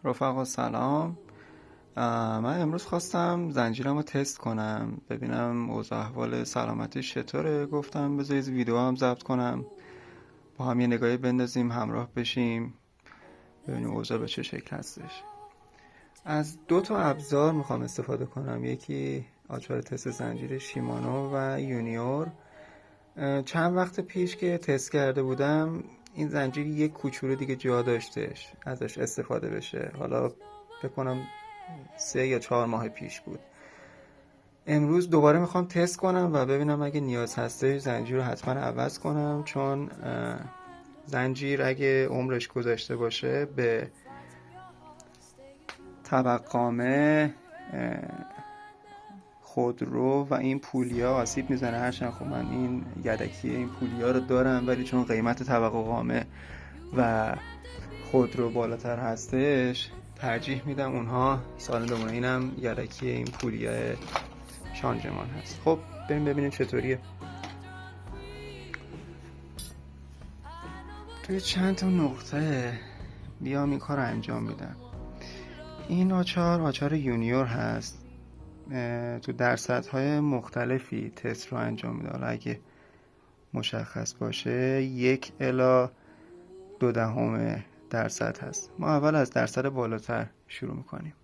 رفقا سلام. من امروز خواستم زنجیرم رو تست کنم ببینم اوضاع احوال سلامتیش چطوره. گفتم بذار یه ویدیو هم ضبط کنم با هم یه نگاهی بندازیم، همراه بشیم ببینیم اوضاع به چه شکل هستش. از دو تا ابزار میخوام استفاده کنم، یکی آچار تست زنجیر شیمانو و یونیور. چند وقت پیش که تست کرده بودم این زنجیر یک کوچولو دیگه جا داشتش ازش استفاده بشه، حالا فکر کنم 3 یا 4 ماه پیش بود. امروز دوباره میخوام تست کنم و ببینم اگه نیاز هستش زنجیر رو حتما عوض کنم، چون زنجیر اگه عمرش گذشته باشه به طبقامه، خودرو و این پولیا آسیب میزنه. هرچند خب من این یدکی این پولیا رو دارم، ولی چون قیمت طبقامه و خودرو بالاتر هستش ترجیح میدم اونها سالم بمونه. اینم یدکی این پولیا شانجمان هست. خب بریم ببینیم چطوریه. توی چند تا نقطه بیام این کار رو انجام میدم. این آچار یونیور هست، تو درصدهای مختلفی تست رو انجام میده. حالا اگه مشخص باشه 1.2% هست. ما اول از درصد بالاتر شروع میکنیم.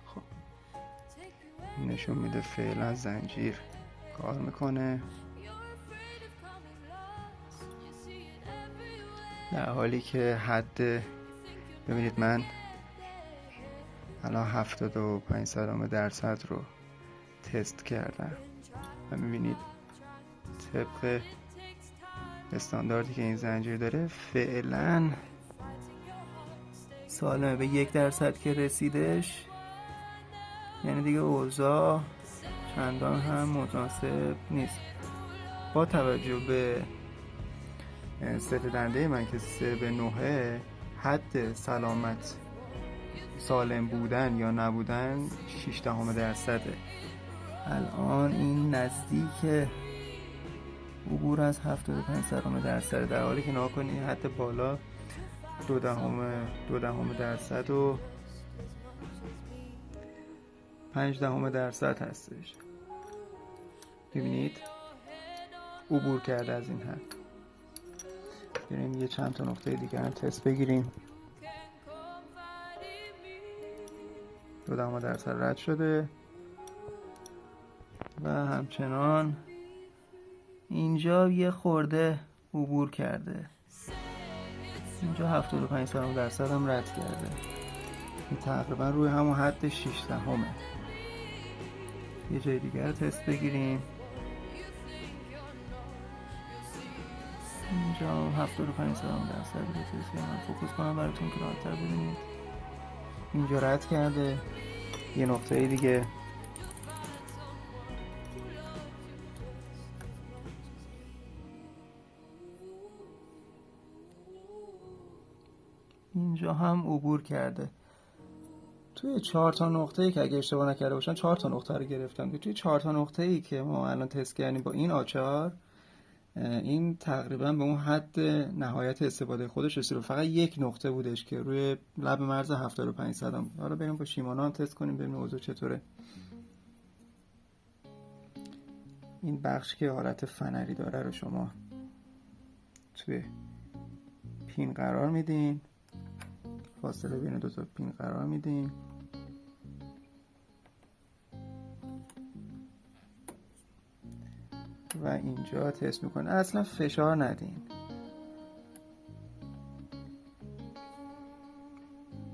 خب نشون میده فعلا زنجیر کار میکنه، در حالی که حد، ببینید من الان 75% رو تست کردم و میبینید طبق استانداردی که این زنجیر داره فعلا سالمه. به 1% که رسیدش یعنی دیگه اوضاع چندان هم متناسب نیست. با توجه به سطح دنده من که 3/9، حد سلامت سالم بودن یا نبودن 0.6%. الان این نزدیک عبور از 75%، در حالی که نگاه کنید حد بالا 0.2% و 0.5% هستش. ببینید عبور کرده از این حد. بریم یه چند تا نقطه دیگر هم تست بگیریم. 0.2% رد شده و همچنان اینجا یه خورده عبور کرده. اینجا 75% هم رد کرده. این تقریبا روی همون حد 0.6. یه جای دیگر تست بگیریم. اینجا 75% رو تست کنم. فوکوس کنم براتون که راحت‌تر ببینید. اینجا رد کرده. یه نقطه دیگه اینجا هم عبور کرده. توی 4 تا نقطه‌ای که اگه اشتباه نکرده باشم 4 تا نقطه رو گرفتم. توی 4 تا نقطه‌ای که ما الان تست کردیم با این آچار، این تقریبا به اون حد نهایت استفاده خودش رسید. فقط یک نقطه بودش که روی لب مرز 75%. حالا بریم با شیمانو هم تست کنیم ببینیم اوضاع چطوره. این بخش که حالت فنری داره رو شما توی پین قرار میدین، فاصله بین دو تا پین قرار میدین. و اینجا تست میکنه. اصلا فشار ندین.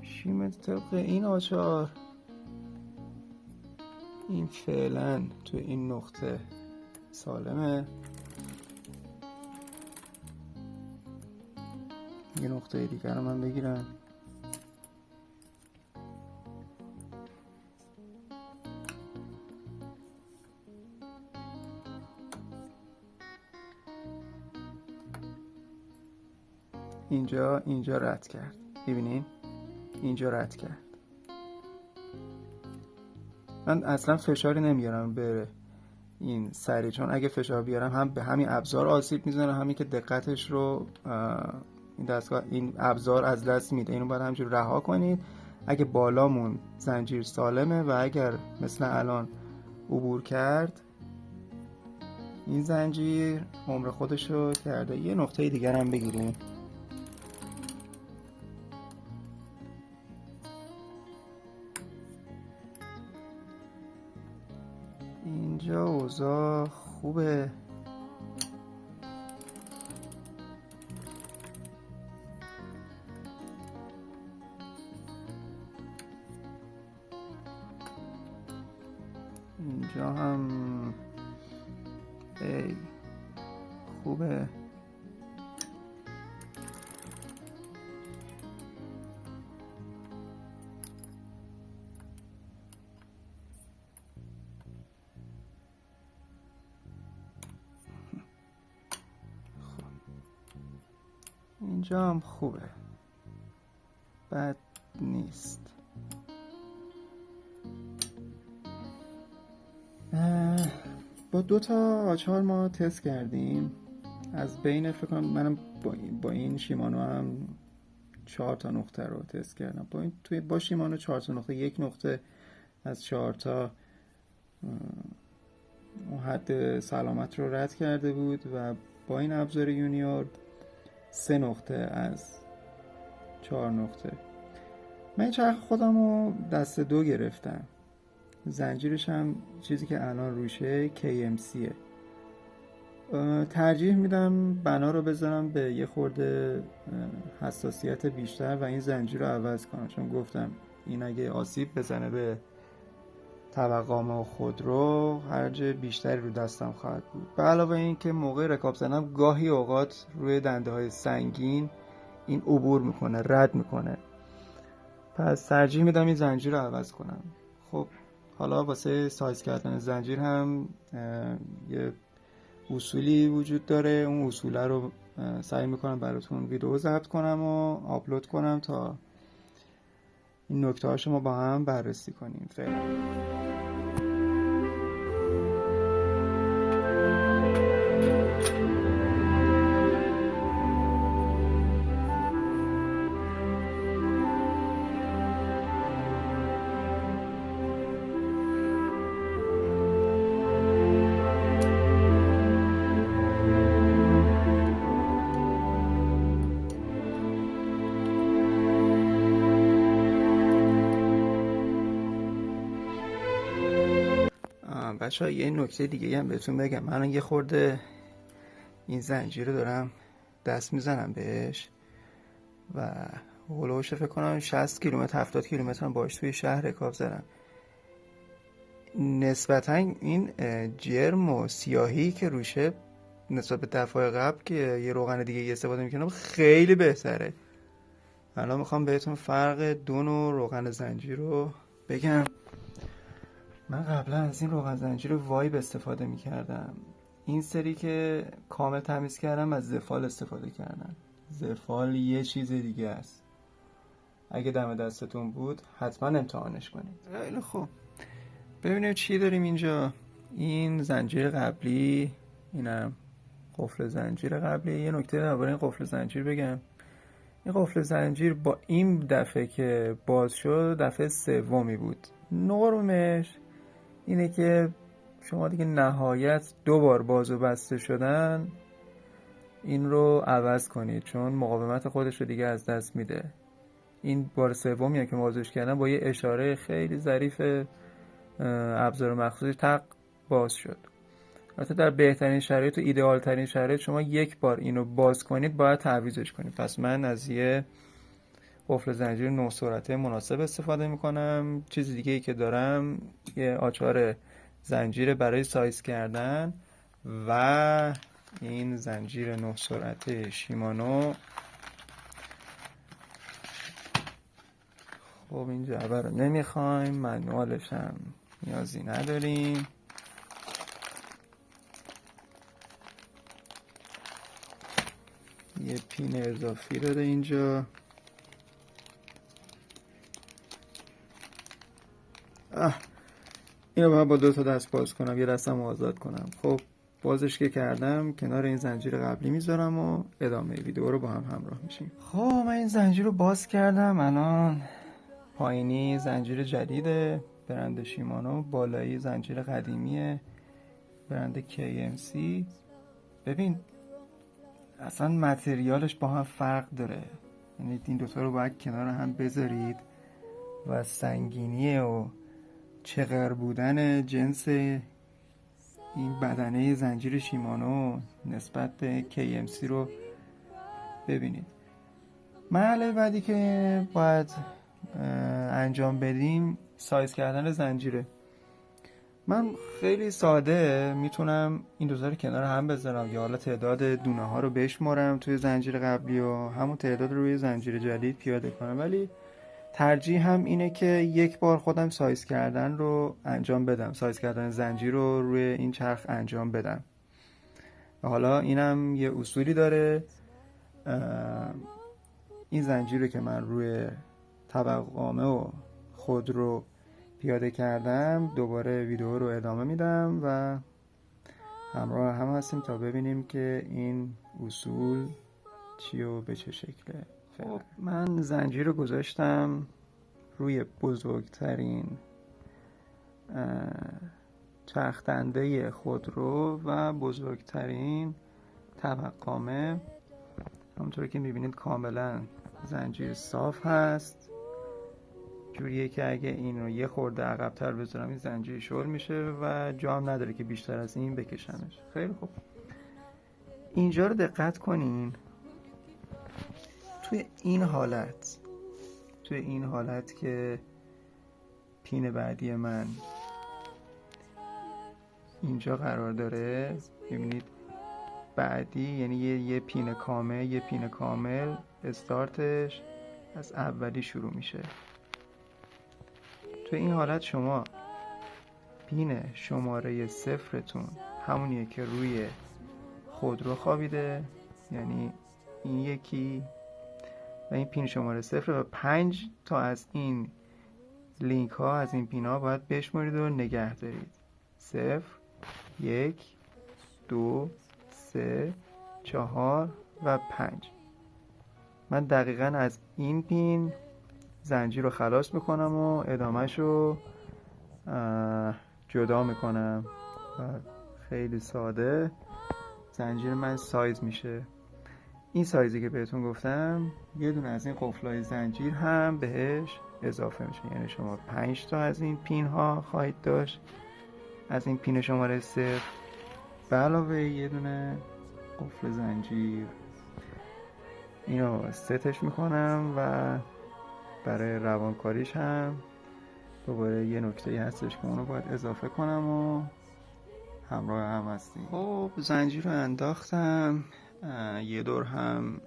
شیم طبق این آچار این فعلا تو این نقطه سالمه. یه نقطه دیگر رو من بگیرم. اینجا رد کرد. ببینین اینجا رد کرد. من اصلا فشاری نمیارم بره این سری، چون اگه فشار بیارم هم به همین ابزار آسیب میزنه، همین که دقتش رو این دستگاه این ابزار از دست میده. اینو باید همینجور رها کنید. اگه بالامون زنجیر سالمه و اگر مثل الان عبور کرد این زنجیر عمر خودش رو کرده. یه نقطه دیگر هم بگیریم. اینجا اوضاع خوبه. اینجا هم خوبه. اینجا هم خوبه، بد نیست. با 2 تا آچار ما تست کردیم. از بین فکر کنم منم با این شیمانو هم 4 تا نقطه رو تست کردم. با شیمانو 4 تا نقطه، 1 نقطه از 4 تا حد سلامت رو رد کرده بود و با این ابزار یونیور 3 نقطه از 4 نقطه. من این چرخ خودم رو دست 2 گرفتم. زنجیرش هم چیزی که الان روشه KMCه. ترجیح میدم بنا رو بذارم به یه خورده حساسیت بیشتر و این زنجیر رو عوض کنم، چون گفتم این اگه آسیب بزنه به طبقام و خودرو خرج بیشتری رو دستم خواهد بود. به علاوه این که موقع رکاب زدن گاهی اوقات روی دنده های سنگین این عبور میکنه، رد میکنه. پس ترجیح میدم این زنجیر رو عوض کنم. خب حالا واسه سایز کردن زنجیر هم یه اصولی وجود داره. اون اصوله رو سعی میکنم براتون ویدیو ضبط کنم و آپلود کنم تا این نکته ها شما با هم بررسی کنیم. فعلا بچه‌ها یه نکته دیگه هم بهتون بگم. من یه خورده این زنجیر رو دارم دست میزنم بهش و هلوش فکر کنم 60 کیلومتر 70 کیلومتر هم باش توی شهر رکاب زدم. نسبتا این جرم و سیاهی که روشه نسبت به دفعه قبل که یه روغن دیگه استفاده میکنم خیلی بهتره. الان میخوام بهتون فرق 2 نوع روغن زنجیر رو بگم. من قبلا از این روغن زنجیر وایب استفاده میکردم. این سری که کامل تمیز کردم از زفال استفاده کردم. زفال یه چیز دیگه است. اگه دم دستتون بود حتما امتحانش کنید. خیلی خوب، ببینیم چی داریم اینجا. این زنجیر قبلی، اینم قفل زنجیر قبلی. یه نکته درباره این قفل زنجیر بگم. این قفل زنجیر با این دفعه که باز شد دفعه سومی بود. نرمش اینه که شما دیگه نهایت 2 بار باز و بسته شدن این رو عوض کنید، چون مقاومت خودش رو دیگه از دست میده. این بار سومیه که بازش کردم با یه اشاره خیلی ظریف ابزار مخصوصی تق باز شد. البته در بهترین شرایط و ایدئال ترین شرایط شما 1 بار اینو باز کنید باید تعویضش کنید. پس من از یه قفل زنجیر 9 سرعته مناسب استفاده میکنم. چیز دیگه ای که دارم یه آچار زنجیر برای سایز کردن و این زنجیر 9 سرعته شیمانو. خب این جعبه رو نمیخوایم، منوالش هم نیازی نداریم. یه پین اضافی داره اینجا. اینو باید با 2 تا دست باز کنم، یه دستم آزاد کنم. خب بازش که کردم کنار این زنجیر قبلی میذارم و ادامه ویدیو رو با هم همراه میشیم. خب من این زنجیر رو باز کردم. الان پایینی زنجیر جدیده برند شیمانو، بالایی زنجیر قدیمیه برند KMC. ببین اصلا متریالش با هم فرق داره، یعنی این دوتا رو باید کنار هم بذارید و سنگینی و چغر بودن جنس این بدنه زنجیر شیمانو نسبت به KMC رو ببینید. مرحله بعدی که باید انجام بدیم سایز کردن زنجیره. من خیلی ساده میتونم این دوتا رو کنار هم بذارم یا حالا تعداد دونه ها رو بشمارم توی زنجیر قبلی و همون تعداد رو روی زنجیر جدید پیاده کنم، ولی ترجیح هم اینه که یک بار خودم سایز کردن رو انجام بدم، سایز کردن زنجیر رو روی این چرخ انجام بدم. حالا اینم یه اصولی داره. این زنجیر رو که من روی طبقامه و خود رو پیاده کردم دوباره ویدیو رو ادامه میدم و همراه هم هستیم تا ببینیم که این اصول چی و به چه شکله. خب من زنجیر رو گذاشتم روی بزرگترین چرخ‌دنده خودرو و بزرگترین طبقامه. همونطور که میبینید کاملا زنجیر صاف هست، جوریه که اگه این رو یه خورده عقب‌تر بذارم این زنجیر شل میشه و جام نداره که بیشتر از این بکشمش. خیلی خوب، اینجا رو دقت کنین. توی این حالت که پین بعدی من اینجا قرار داره، ببینید بعدی یعنی یه پین کامل استارتش از اولی شروع میشه. توی این حالت شما پین شماره 0تون همونیه که روی خودرو خوابیده، یعنی این یکی و این پین شماره 0 و 5 تا از این لینک ها، از این پین ها باید بشمارید و نگه دارید. 0 1 2 3 4 و 5. من دقیقاً از این پین زنجیر رو خلاص میکنم و ادامهش رو جدا میکنم و خیلی ساده زنجیر من سایز میشه. این سایزی که بهتون گفتم یه دونه از این قفلای زنجیر هم بهش اضافه میشه، یعنی شما 5 تا از این پین ها خواهید داشت، از این پین شماره 0 به علاوه یه دونه قفل زنجیر. اینو ستش میکنم و برای روانکاریش هم دوباره یه نکته هستش که اونو باید اضافه کنم و همراه هم هستیم. خب زنجیر رو انداختم، یه دور هم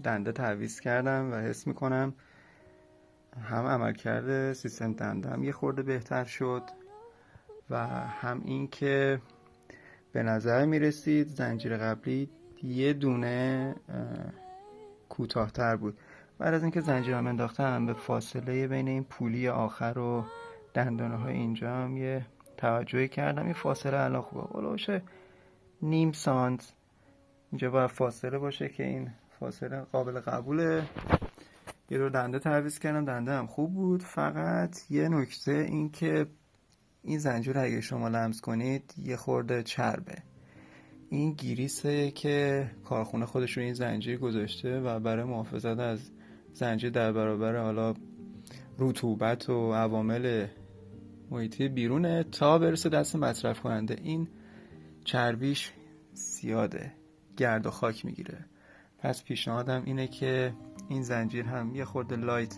دنده تعویض کردم و حس میکنم هم عملکرد سیستم دنده هم یه خورده بهتر شد و هم این که به نظر میرسید زنجیر قبلی یه دونه کوتاه‌تر بود. بعد از اینکه زنجیرم انداختم به فاصله بین این پولی آخر و دندانه های اینجا هم یه توجهی کردم. این فاصله الان خوبه، هلوش نیم سانت اینجا باید فاصله باشه که این فاصله قابل قبوله. یه دور دنده تعویض کردم، دنده هم خوب بود. فقط یه نکته این که این زنجیر اگه شما لمس کنید یه خورده چربه. این گریسه که کارخونه خودش رو این زنجیر گذاشته و برای محافظت از زنجیر در برابر حالا رطوبت و عوامل محیطی بیرونه تا برسه دست مصرف کننده. این چربیش زیاده، گرد و خاک میگیره. پس پیشنهادم اینه که این زنجیر هم یه خورده لایت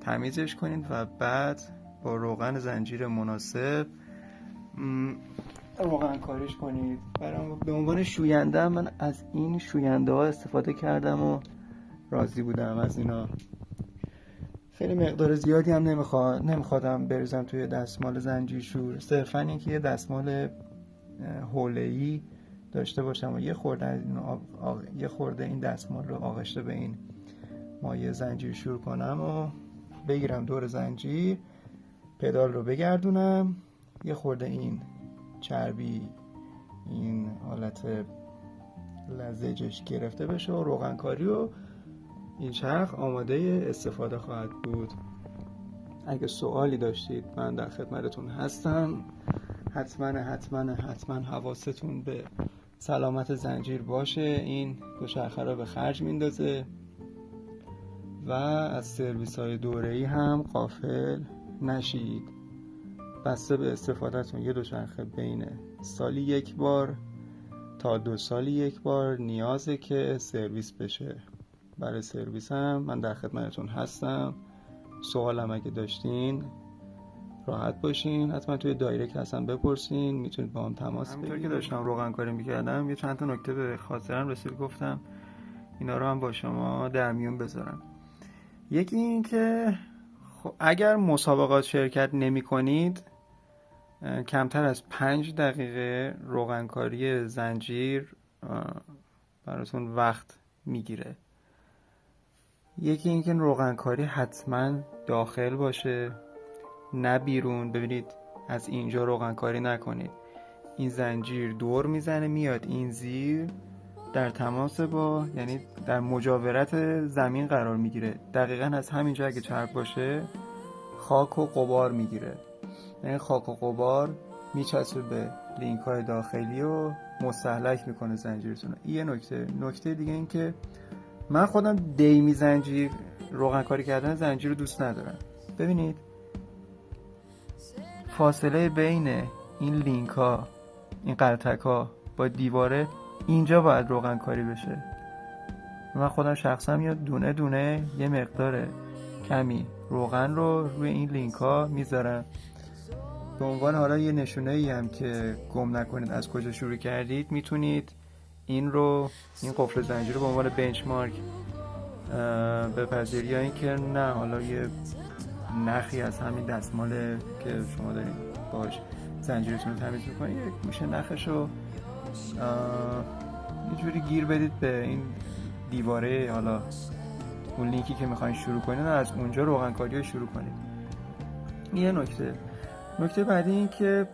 تمیزش کنید و بعد با روغن زنجیر مناسب روغن کاریش کنید. به عنوان شوینده من از این شوینده ها استفاده کردم و راضی بودم از اینا. خیلی مقدار زیادی هم نمیخوادم بریزم توی دستمال زنجیرشور، صرفا اینکه یه دستمال حوله‌ای داشته باشم و یه خورده این دستمال رو آغشته به این مایع زنجیرشور کنم و بگیرم دور زنجیر، پدال رو بگردونم یه خورده این چربی، این حالت لزجش گرفته بشه و روغنکاری و این چرخ آماده استفاده خواهد بود. اگه سوالی داشتید من در خدمتتون هستم. حتما حواستون به سلامت زنجیر باشه. این دوچرخه رو به خرج میندازه و از سرویس های دوره‌ای هم غافل نشید. بسته به استفادهتون یه دوچرخه بین سالی 1 بار تا 2 سالی 1 بار نیازه که سرویس بشه. برای سرویس هم من در خدمتتون هستم. سوالم اگه داشتین راحت باشین، حتما توی دایرکت هستم بپرسین، میتونید با هم تماس بگیرید. همینطور که داشتم روغنکاری میکردم یه چند تا نکته به خاطرم رسید، گفتم اینا رو هم با شما در میون بذارم. یکی این که اگر مسابقات شرکت نمی کنید کمتر از 5 دقیقه روغنکاری زنجیر براتون وقت میگیره. یکی این که روغنکاری حتما داخل باشه نه بیرون. ببینید از اینجا روغنکاری نکنید، این زنجیر دور میزنه میاد این زیر در تماس با، یعنی در مجاورت زمین قرار میگیره. دقیقاً از همینجا اگه چرب باشه خاک و غبار میگیره، یعنی خاک و غبار میچسبه به لینک های داخلی و مستهلک میکنه زنجیرتون. این یه نکته دیگه این که من خودم دیمی زنجیر روغنکاری کردن زنجیر رو دوست ندارم. ببینید فاصله بین این لینک ها، این قلتک ها با دیواره اینجا باید روغنکاری بشه. من خودم شخصا یا دونه دونه یه مقدار کمی روغن رو روی این لینک ها میذارم به عنوان حالا یه نشونه ای هم که گم نکنید از کجا شروع کردید. میتونید این قفل زنجیر رو به عنوان بنچمارک بپذیرید، یا این که نه حالا یه نخی از همین دستماله که شما دارید باش زنجیرتون رو تمیز میکنید یک گوشه نخش رو یه جوری گیر بدید به این دیواره، حالا اون لینکی که میخواین شروع کنید از اونجا روغنکاری رو شروع کنید. یه نکته بعدی این که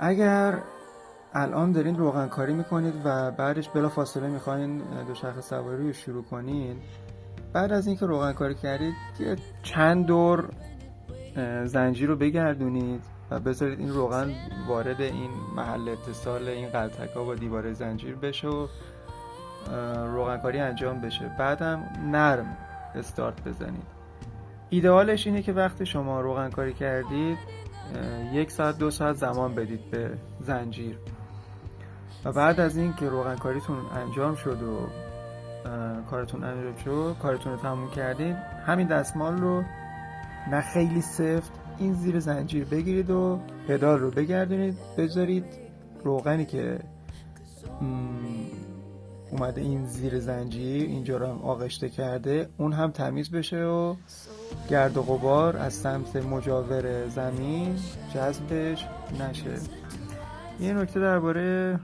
اگر الان دارین روغنکاری میکنید و بعدش بلافاصله میخواین دوچرخه سواری رو شروع کنید، بعد از اینکه روغنکاری کردید یه چند دور زنجیر رو بگردونید و بذارید این روغن وارد این محل اتصال این قلتک‌ها با دیواره زنجیر بشه و روغنکاری انجام بشه. بعدم نرم استارت بزنید. ایدئالش اینه که وقتی شما روغنکاری کردید 1 ساعت 2 ساعت زمان بدید به زنجیر و بعد از این که روغنکاریتون انجام شد و کارتون رو تموم کردید، همین دستمال رو نه خیلی سفت این زیر زنجیر بگیرید و پدال رو بگردونید، بذارید روغنی که اومده این زیر زنجیر اینجا رو هم آغشته کرده اون هم تمیز بشه و گرد و غبار از سمت مجاور زمین جذبش نشه. یه نکته درباره